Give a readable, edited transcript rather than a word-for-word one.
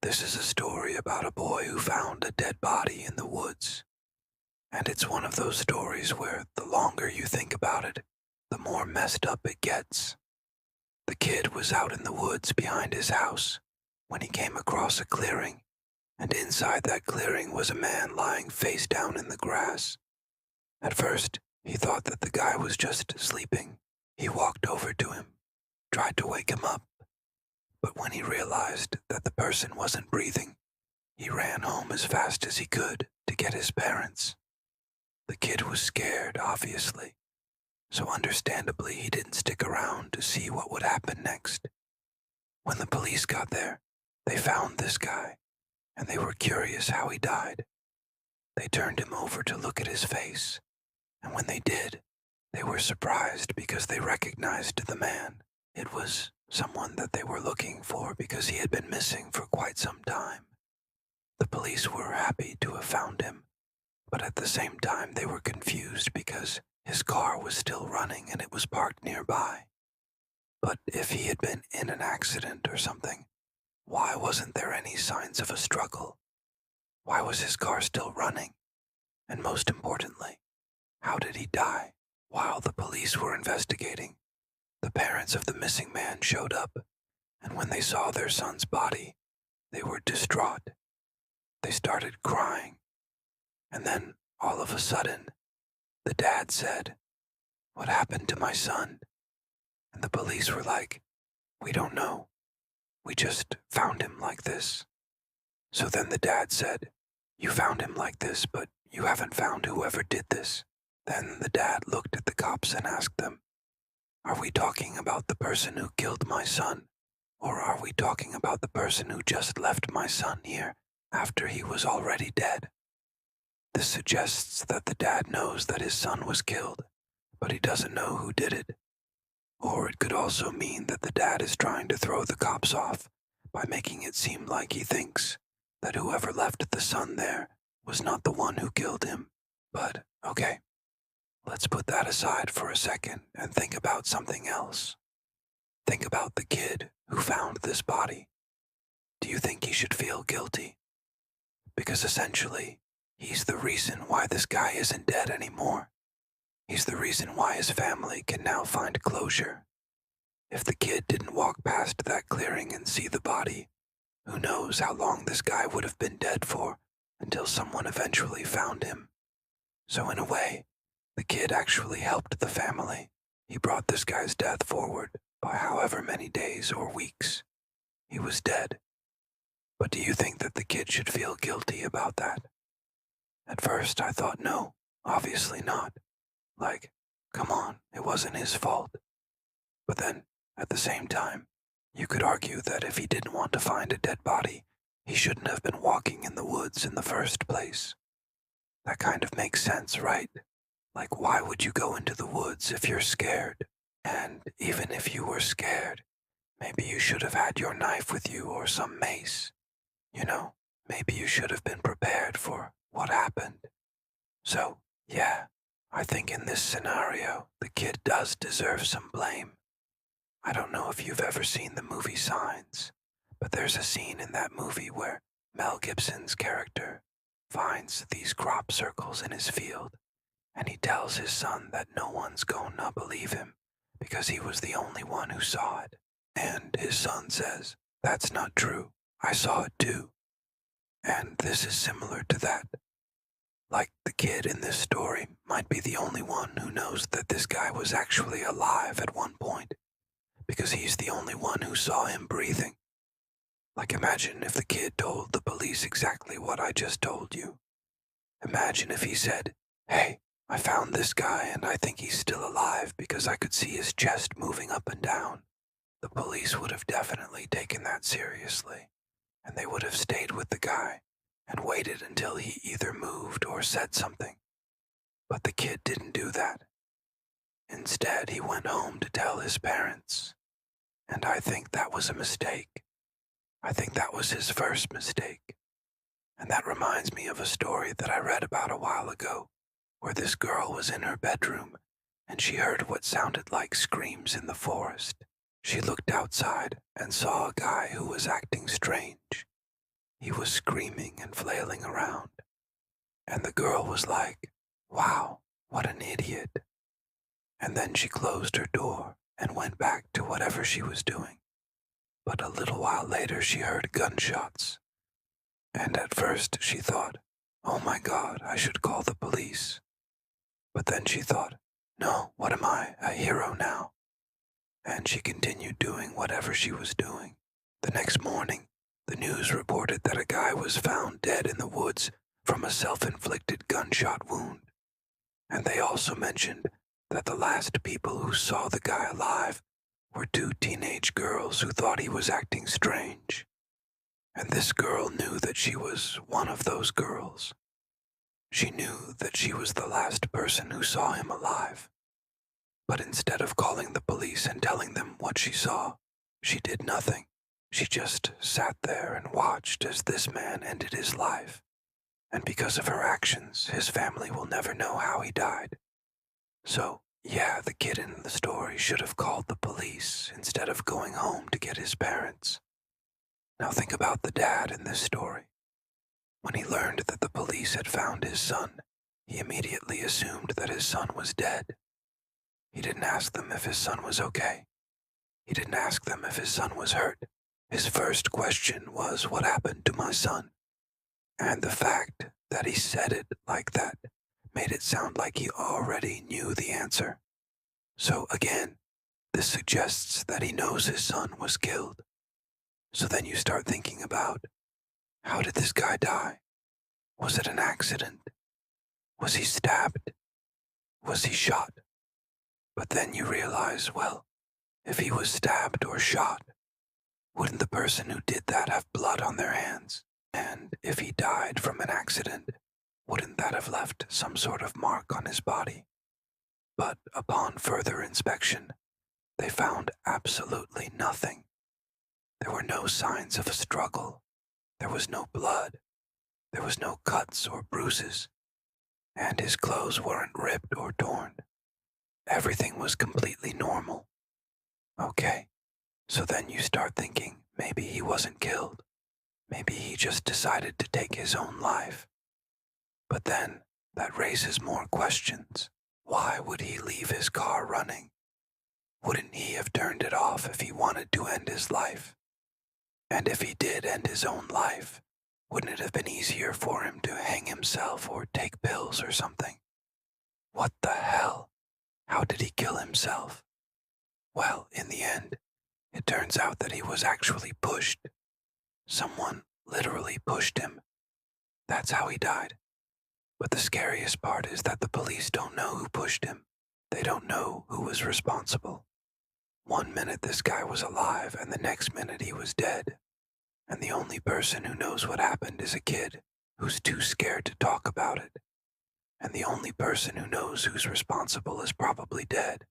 This is a story about a boy who found a dead body in the woods. And it's one of those stories where the longer you think about it, the more messed up it gets. The kid was out in the woods behind his house when he came across a clearing, and inside that clearing was a man lying face down in the grass. At first, he thought that the guy was just sleeping. He walked over to him, tried to wake him up, but when he realized that the person wasn't breathing, he ran home as fast as he could to get his parents. The kid was scared, obviously, so understandably he didn't stick around to see what would happen next. When the police got there, they found this guy, and they were curious how he died. They turned him over to look at his face, and when they did, they were surprised because they recognized the man. It was someone that they were looking for because he had been missing for quite some time. The police were happy to have found him, but at the same time they were confused because his car was still running and it was parked nearby. But if he had been in an accident or something, why wasn't there any signs of a struggle? Why was his car still running? And most importantly, how did he die? While the police were investigating, the parents of the missing man showed up, and when they saw their son's body, they were distraught. They started crying, and then, all of a sudden, the dad said, "What happened to my son?" And the police were like, "We don't know. We just found him like this." So then the dad said, "You found him like this, but you haven't found whoever did this." Then the dad looked at the cops and asked them, "Are we talking about the person who killed my son, or are we talking about the person who just left my son here after he was already dead?" This suggests that the dad knows that his son was killed, but he doesn't know who did it. Or it could also mean that the dad is trying to throw the cops off by making it seem like he thinks that whoever left the son there was not the one who killed him. But, okay, let's put that aside for a second and think about something else. Think about the kid who found this body. Do you think he should feel guilty? Because essentially, he's the reason why this guy isn't dead anymore. He's the reason why his family can now find closure. If the kid didn't walk past that clearing and see the body, who knows how long this guy would have been dead for until someone eventually found him. So in a way, the kid actually helped the family. He brought this guy's death forward by however many days or weeks. He was dead. But do you think that the kid should feel guilty about that? At first I thought no, obviously not. Like, come on, it wasn't his fault. But then, at the same time, you could argue that if he didn't want to find a dead body, he shouldn't have been walking in the woods in the first place. That kind of makes sense, right? Like, why would you go into the woods if you're scared? And even if you were scared, maybe you should have had your knife with you or some mace. You know, maybe you should have been prepared for what happened. So, yeah, I think in this scenario, the kid does deserve some blame. I don't know if you've ever seen the movie Signs, but there's a scene in that movie where Mel Gibson's character finds these crop circles in his field, and he tells his son that no one's gonna believe him because he was the only one who saw it. And his son says, "That's not true. I saw it too." And this is similar to that. Like the kid in this story might be the only one who knows that this guy was actually alive at one point, because he's the only one who saw him breathing. Like imagine if the kid told the police exactly what I just told you. Imagine if he said, "Hey, I found this guy and I think he's still alive because I could see his chest moving up and down." The police would have definitely taken that seriously, and they would have stayed with the guy and waited until he either moved or said something. But the kid didn't do that. Instead, he went home to tell his parents. And I think that was a mistake. I think that was his first mistake. And that reminds me of a story that I read about a while ago, where this girl was in her bedroom and she heard what sounded like screams in the forest. She looked outside and saw a guy who was acting strange. he was screaming and flailing around. And the girl was like, wow, what an idiot. And then she closed her door and went back to whatever she was doing. But a little while later, she heard gunshots. And at first, she thought, oh my God, I should call the police. But then she thought, no, what am I, a hero now? And she continued doing whatever she was doing. The next morning, the news reported that a guy was found dead in the woods from a self-inflicted gunshot wound. And they also mentioned that the last people who saw the guy alive were two teenage girls who thought he was acting strange. And this girl knew that she was one of those girls. She knew that she was the last person who saw him alive. But instead of calling the police and telling them what she saw, she did nothing. She just sat there and watched as this man ended his life. And because of her actions, his family will never know how he died. So, yeah, the kid in the story should have called the police instead of going home to get his parents. Now think about the dad in this story. When he learned that the police had found his son, he immediately assumed that his son was dead. He didn't ask them if his son was okay. He didn't ask them if his son was hurt. His first question was, what happened to my son? And the fact that he said it like that made it sound like he already knew the answer. So again, this suggests that he knows his son was killed. So then you start thinking about, how did this guy die? Was it an accident? Was he stabbed? Was he shot? But then you realize, well, if he was stabbed or shot, wouldn't the person who did that have blood on their hands? And if he died from an accident, wouldn't that have left some sort of mark on his body? But upon further inspection, they found absolutely nothing. There were no signs of a struggle. There was no blood. There was no cuts or bruises. And his clothes weren't ripped or torn. Everything was completely normal. Okay, so then you start thinking maybe he wasn't killed. Maybe he just decided to take his own life. But then that raises more questions. Why would he leave his car running? Wouldn't he have turned it off if he wanted to end his life? And if he did end his own life, wouldn't it have been easier for him to hang himself or take pills or something? What the hell? How did he kill himself? Well, in the end, it turns out that he was actually pushed. Someone literally pushed him. That's how he died. But the scariest part is that the police don't know who pushed him. They don't know who was responsible. One minute this guy was alive, and the next minute he was dead. And the only person who knows what happened is a kid who's too scared to talk about it. And the only person who knows who's responsible is probably dead.